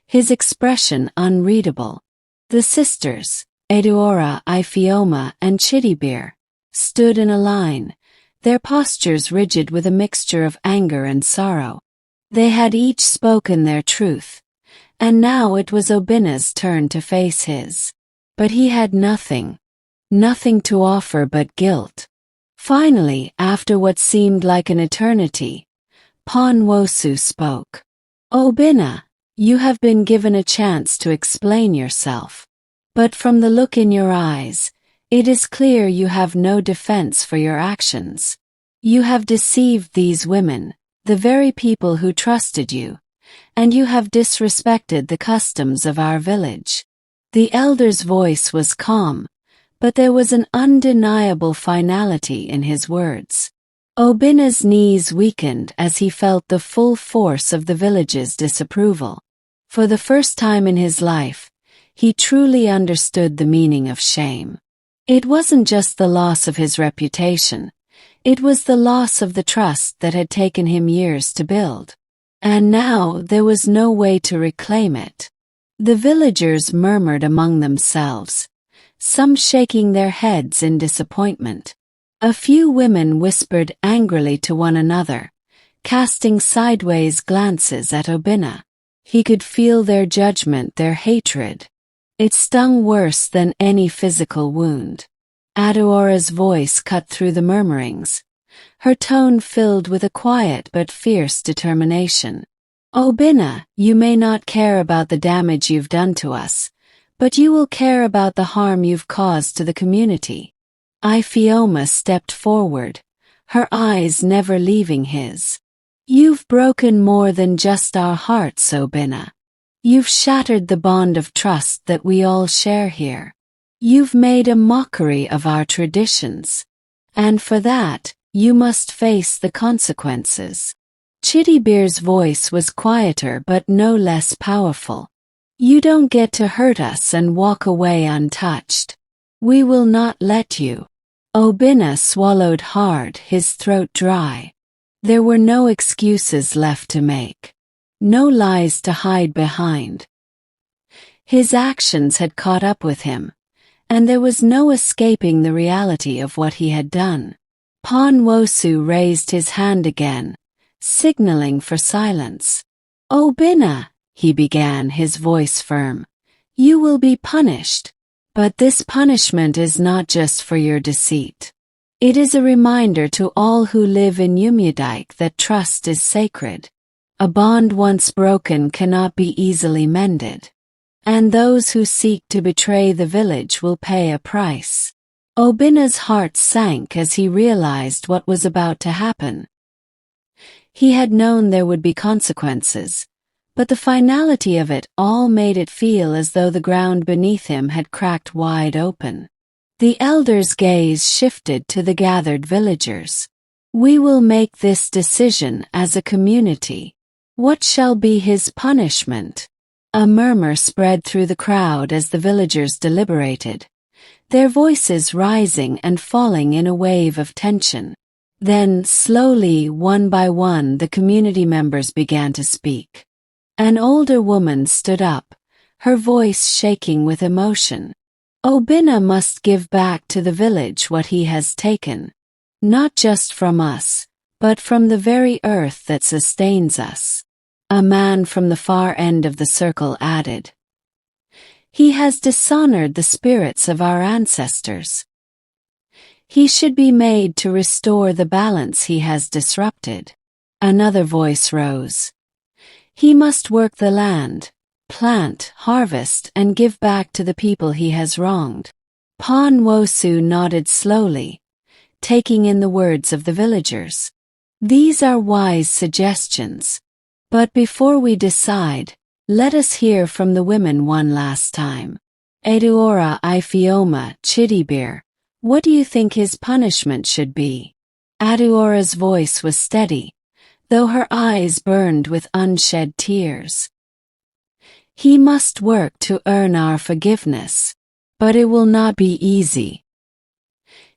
his expression unreadable. The sisters, Adaora, Ifeoma, and Chidiebere, stood in a line, their postures rigid with a mixture of anger and sorrow. They had each spoken their truth, and now it was Obinna's turn to face his. But he had nothing to offer but guilt. Finally, after what seemed like an eternity, Ponwosu spoke. Obinna, you have been given a chance to explain yourself. But from the look in your eyes, it is clear you have no defense for your actions. You have deceived these women, the very people who trusted you, and you have disrespected the customs of our village. The elder's voice was calm, but there was an undeniable finality in his words. Obinna's knees weakened as he felt the full force of the village's disapproval. For the first time in his life, he truly understood the meaning of shame. It wasn't just the loss of his reputation, it was the loss of the trust that had taken him years to build. And now there was no way to reclaim it. The villagers murmured among themselves, some shaking their heads in disappointment. A few women whispered angrily to one another, casting sideways glances at Obinna. He could feel their judgment, their hatred. It stung worse than any physical wound. Adaora's voice cut through the murmurings, her tone filled with a quiet but fierce determination. Obinna, you may not care about the damage you've done to us, but you will care about the harm you've caused to the community. Ifeoma stepped forward, her eyes never leaving his. You've broken more than just our hearts, Obinna. You've shattered the bond of trust that we all share here. You've made a mockery of our traditions. And for that, you must face the consequences. Chidiebere's voice was quieter but no less powerful. You don't get to hurt us and walk away untouched. We will not let you. Obinna swallowed hard, his throat dry. There were no excuses left to make. No lies to hide behind. His actions had caught up with him, and there was no escaping the reality of what he had done. Ponwosu raised his hand again, signaling for silence. Obinna, he began, his voice firm, you will be punished. But this punishment is not just for your deceit. It is a reminder to all who live in Umudik that trust is sacred. A bond once broken cannot be easily mended. And those who seek to betray the village will pay a price. Obinna's heart sank as he realized what was about to happen. He had known there would be consequences, but the finality of it all made it feel as though the ground beneath him had cracked wide open. The elder's gaze shifted to the gathered villagers. We will make this decision as a community. What shall be his punishment? A murmur spread through the crowd as the villagers deliberated, their voices rising and falling in a wave of tension. Then, slowly, one by one, the community members began to speak. An older woman stood up, her voice shaking with emotion. Obinna must give back to the village what he has taken, not just from us, but from the very earth that sustains us. A man from the far end of the circle added. He has dishonored the spirits of our ancestors. He should be made to restore the balance he has disrupted. Another voice rose. He must work the land, plant, harvest, and give back to the people he has wronged. Nwosu nodded slowly, taking in the words of the villagers. These are wise suggestions. But before we decide, let us hear from the women one last time. Adaora, Ifeoma, Chidiebere, what do you think his punishment should be? Adaora's voice was steady, though her eyes burned with unshed tears. He must work to earn our forgiveness, but it will not be easy.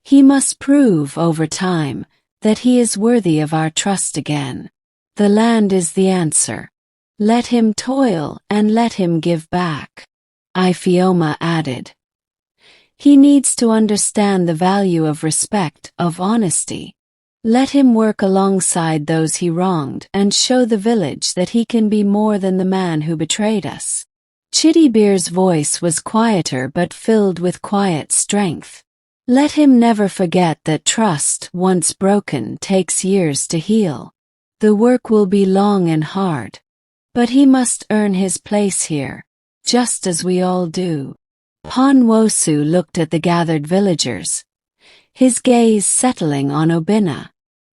He must prove over time that he is worthy of our trust again. The land is the answer. Let him toil and let him give back. Ifeoma added. He needs to understand the value of respect, of honesty. Let him work alongside those he wronged and show the village that he can be more than the man who betrayed us. Chidiebere's voice was quieter but filled with quiet strength. Let him never forget that trust, once broken, takes years to heal. The work will be long and hard, but he must earn his place here, just as we all do. Nwosu looked at the gathered villagers, his gaze settling on Obinna.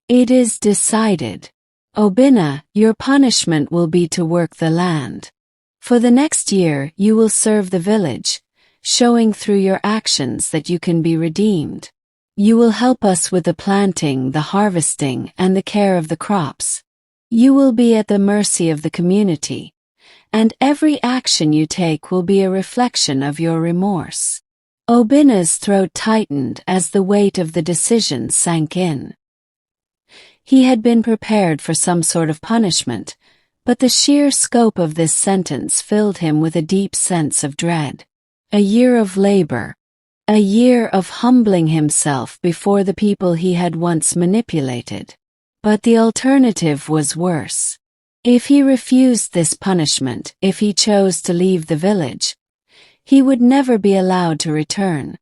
It is decided. Obinna, your punishment will be to work the land. For the next year you will serve the village, showing through your actions that you can be redeemed. You will help us with the planting, the harvesting, and the care of the crops. You will be at the mercy of the community, and every action you take will be a reflection of your remorse. Obinna's throat tightened as the weight of the decision sank in. He had been prepared for some sort of punishment, but the sheer scope of this sentence filled him with a deep sense of dread. A year of labor. A year of humbling himself before the people he had once manipulated. But the alternative was worse. If he refused this punishment, if he chose to leave the village, he would never be allowed to return.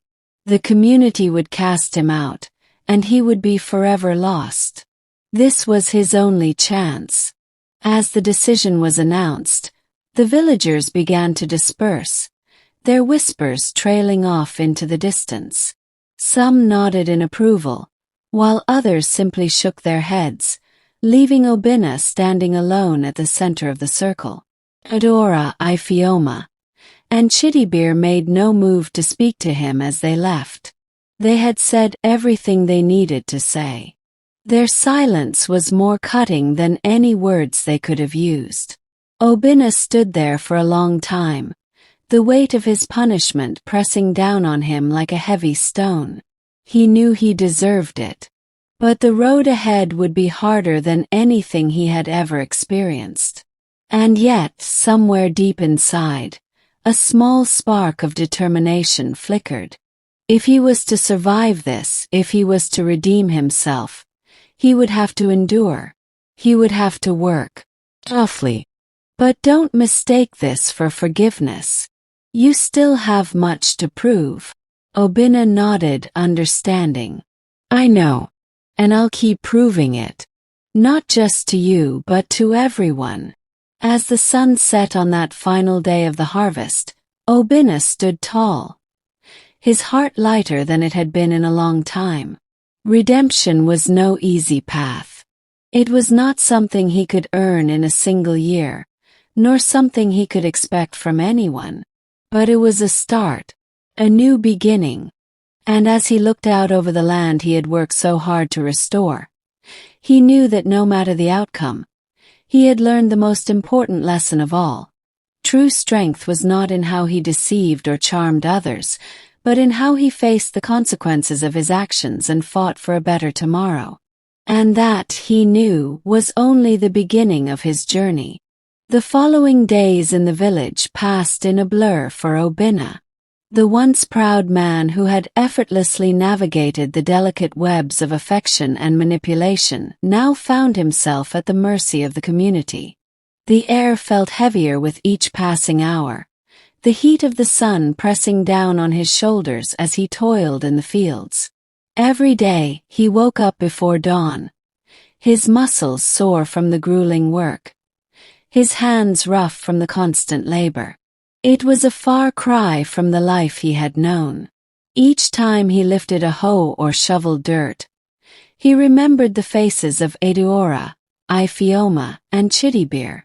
The community would cast him out, and he would be forever lost. This was his only chance. As the decision was announced, the villagers began to disperse, their whispers trailing off into the distance. Some nodded in approval, while others simply shook their heads, leaving Obinna standing alone at the center of the circle. Adaora, Ifeoma, and Chidiebere made no move to speak to him as they left. They had said everything they needed to say. Their silence was more cutting than any words they could have used. Obinna stood there for a long time, the weight of his punishment pressing down on him like a heavy stone. He knew he deserved it. But the road ahead would be harder than anything he had ever experienced. And yet, somewhere deep inside, a small spark of determination flickered. If he was to survive this, if he was to redeem himself, he would have to endure. He would have to work toughly. But don't mistake this for forgiveness. You still have much to prove. Obinna nodded, understanding. I know. And I'll keep proving it. Not just to you but to everyone. As the sun set on that final day of the harvest, Obinna stood tall, his heart lighter than it had been in a long time. Redemption was no easy path. It was not something he could earn in a single year, nor something he could expect from anyone. But it was a start, a new beginning. And as he looked out over the land he had worked so hard to restore, he knew that no matter the outcome, he had learned the most important lesson of all. True strength was not in how he deceived or charmed others, but in how he faced the consequences of his actions and fought for a better tomorrow. And that, he knew, was only the beginning of his journey. The following days in the village passed in a blur for Obinna. The once proud man who had effortlessly navigated the delicate webs of affection and manipulation now found himself at the mercy of the community. The air felt heavier with each passing hour, the heat of the sun pressing down on his shoulders as he toiled in the fields. Every day, he woke up before dawn, his muscles sore from the grueling work, his hands rough from the constant labor. It was a far cry from the life he had known. Each time he lifted a hoe or shoveled dirt, he remembered the faces of Adaora, Ifeoma, and Chidiebere.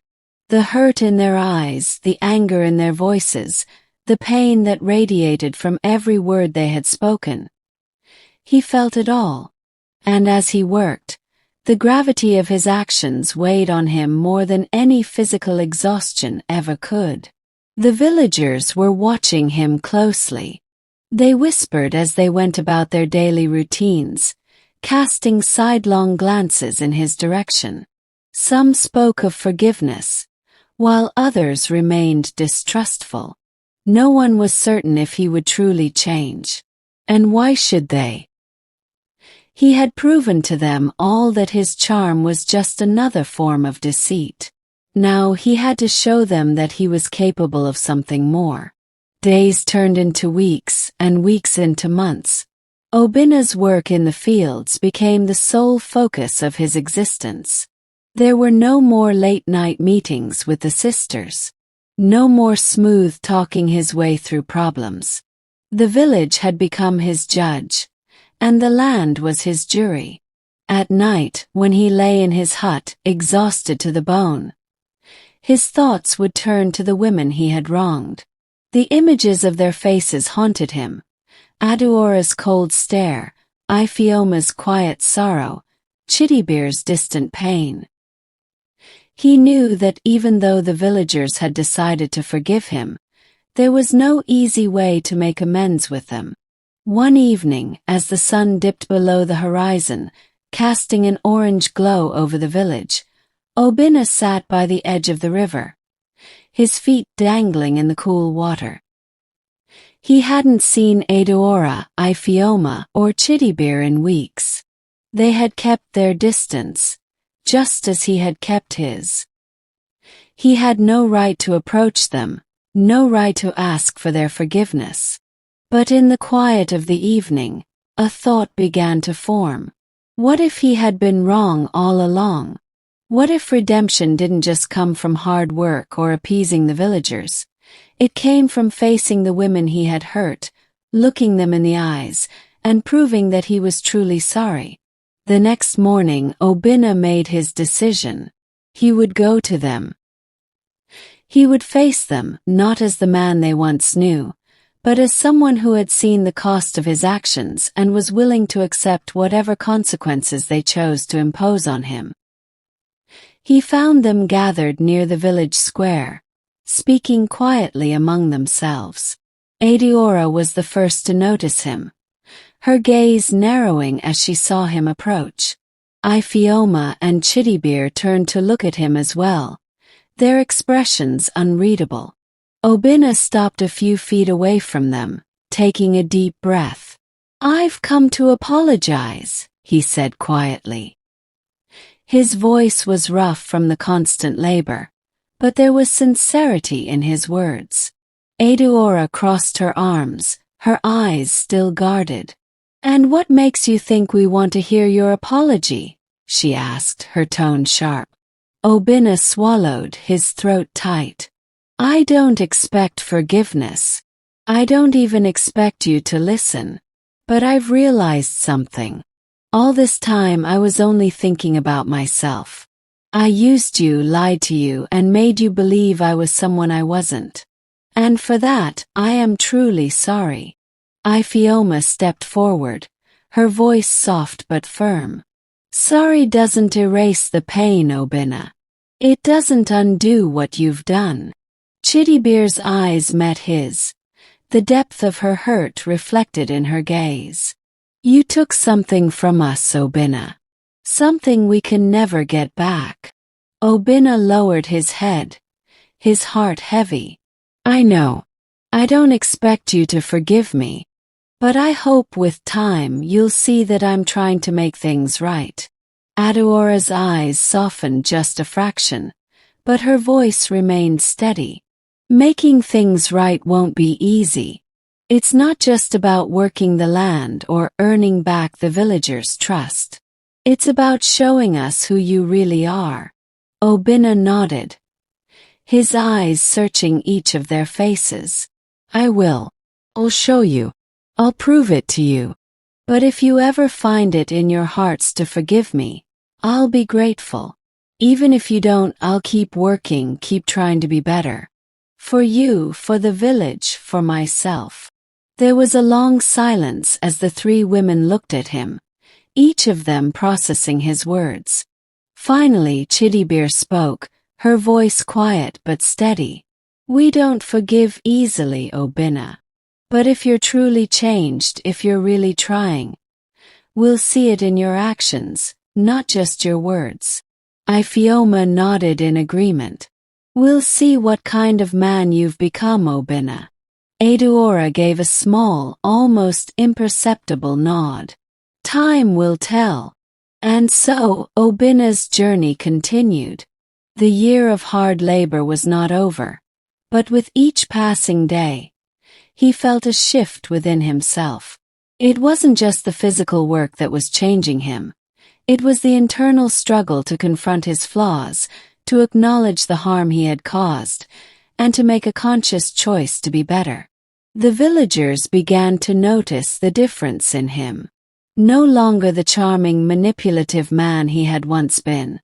The hurt in their eyes, the anger in their voices, the pain that radiated from every word they had spoken. He felt it all, and as he worked, the gravity of his actions weighed on him more than any physical exhaustion ever could. The villagers were watching him closely. They whispered as they went about their daily routines, casting sidelong glances in his direction. Some spoke of forgiveness, while others remained distrustful. No one was certain if he would truly change. And why should they? He had proven to them all that his charm was just another form of deceit. Now he had to show them that he was capable of something more. Days turned into weeks, and weeks into months. Obinna's work in the fields became the sole focus of his existence. There were no more late-night meetings with the sisters. No more smooth talking his way through problems. The village had become his judge, and the land was his jury. At night, when he lay in his hut, exhausted to the bone, his thoughts would turn to the women he had wronged. The images of their faces haunted him. Adaora's cold stare, Ifeoma's quiet sorrow, Chidiebere's distant pain. He knew that even though the villagers had decided to forgive him, there was no easy way to make amends with them. One evening, as the sun dipped below the horizon, casting an orange glow over the village, Obinna sat by the edge of the river, his feet dangling in the cool water. He hadn't seen Adaora, Ifeoma, or Chidiebere in weeks. They had kept their distance, just as he had kept his. He had no right to approach them, no right to ask for their forgiveness. But in the quiet of the evening, a thought began to form. What if he had been wrong all along? What if redemption didn't just come from hard work or appeasing the villagers? It came from facing the women he had hurt, looking them in the eyes, and proving that he was truly sorry. The next morning, Obinna made his decision. He would go to them. He would face them, not as the man they once knew, but as someone who had seen the cost of his actions and was willing to accept whatever consequences they chose to impose on him. He found them gathered near the village square, speaking quietly among themselves. Adaora was the first to notice him, her gaze narrowing as she saw him approach. Ifeoma and Chidiebere turned to look at him as well, their expressions unreadable. Obinna stopped a few feet away from them, taking a deep breath. "I've come to apologize," he said quietly. His voice was rough from the constant labor, but there was sincerity in his words. Adaora crossed her arms, her eyes still guarded. "And what makes you think we want to hear your apology?" she asked, her tone sharp. Obinna swallowed, his throat tight. "I don't expect forgiveness. I don't even expect you to listen. But I've realized something. All this time I was only thinking about myself. I used you, lied to you, and made you believe I was someone I wasn't. And for that, I am truly sorry." Ifeoma stepped forward, her voice soft but firm. "Sorry doesn't erase the pain, Obinna. It doesn't undo what you've done." Chidiebere's eyes met his, the depth of her hurt reflected in her gaze. "You took something from us, Obinna. Something we can never get back." Obinna lowered his head, his heart heavy. "I know. I don't expect you to forgive me. But I hope with time you'll see that I'm trying to make things right." Adaora's eyes softened just a fraction, but her voice remained steady. Making things right won't be easy. It's not just about working the land or earning back the villagers' trust. It's about showing us who you really are. Obinna nodded, his eyes searching each of their faces. I will. I'll show you. I'll prove it to you. But if you ever find it in your hearts to forgive me, I'll be grateful. Even if you don't, I'll keep working, keep trying to be better. For you, for the village, for myself. There was a long silence as the three women looked at him, each of them processing his words. Finally, Chidiebere spoke, her voice quiet but steady. We don't forgive easily, Obinna. But if you're truly changed, if you're really trying, we'll see it in your actions, not just your words. Ifeoma nodded in agreement. We'll see what kind of man you've become, Obinna. Adaora gave a small, almost imperceptible nod. Time will tell. And so, Obinna's journey continued. The year of hard labor was not over, but with each passing day, he felt a shift within himself. It wasn't just the physical work that was changing him. It was the internal struggle to confront his flaws, to acknowledge the harm he had caused, and to make a conscious choice to be better. The villagers began to notice the difference in him. No longer the charming, manipulative man he had once been.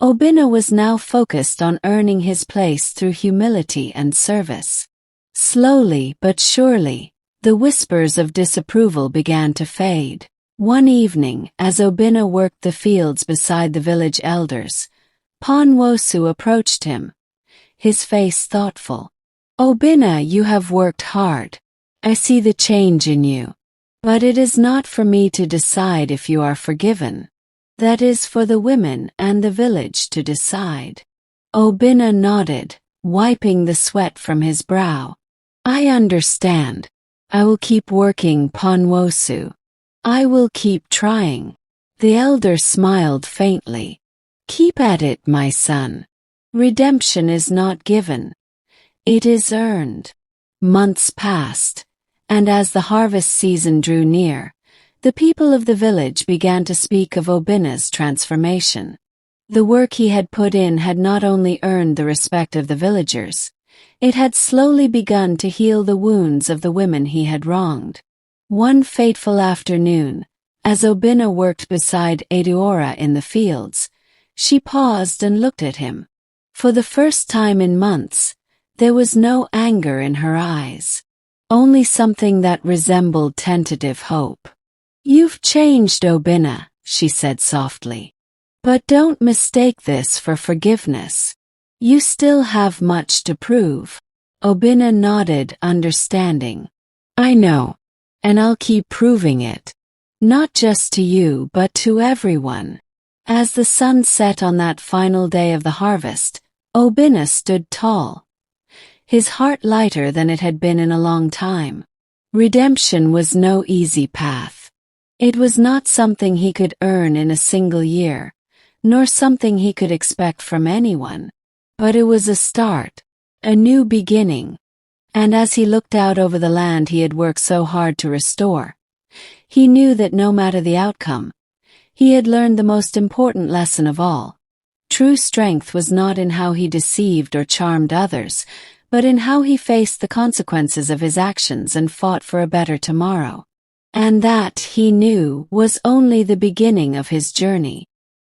Obinna was now focused on earning his place through humility and service. Slowly but surely, the whispers of disapproval began to fade. One evening, as Obinna worked the fields beside the village elders, Nwosu approached him, his face thoughtful. Obinna, you have worked hard. I see the change in you. But it is not for me to decide if you are forgiven. That is for the women and the village to decide. Obinna nodded, wiping the sweat from his brow. I understand. I will keep working, Nwosu. I will keep trying. The elder smiled faintly. Keep at it, my son. Redemption is not given. It is earned. Months passed, and as the harvest season drew near, the people of the village began to speak of Obinna's transformation. The work he had put in had not only earned the respect of the villagers, it had slowly begun to heal the wounds of the women he had wronged. One fateful afternoon, as Obinna worked beside Adaora in the fields, she paused and looked at him. For the first time in months, there was no anger in her eyes, only something that resembled tentative hope. You've changed, Obinna, she said softly. But don't mistake this for forgiveness. You still have much to prove. Obinna nodded, understanding. I know, and I'll keep proving it. Not just to you, but to everyone. As the sun set on that final day of the harvest, Obinna stood tall, his heart lighter than it had been in a long time. Redemption was no easy path. It was not something he could earn in a single year, nor something he could expect from anyone. But it was a start, a new beginning. And as he looked out over the land he had worked so hard to restore, he knew that no matter the outcome, he had learned the most important lesson of all. True strength was not in how he deceived or charmed others, but in how he faced the consequences of his actions and fought for a better tomorrow. And that, he knew, was only the beginning of his journey.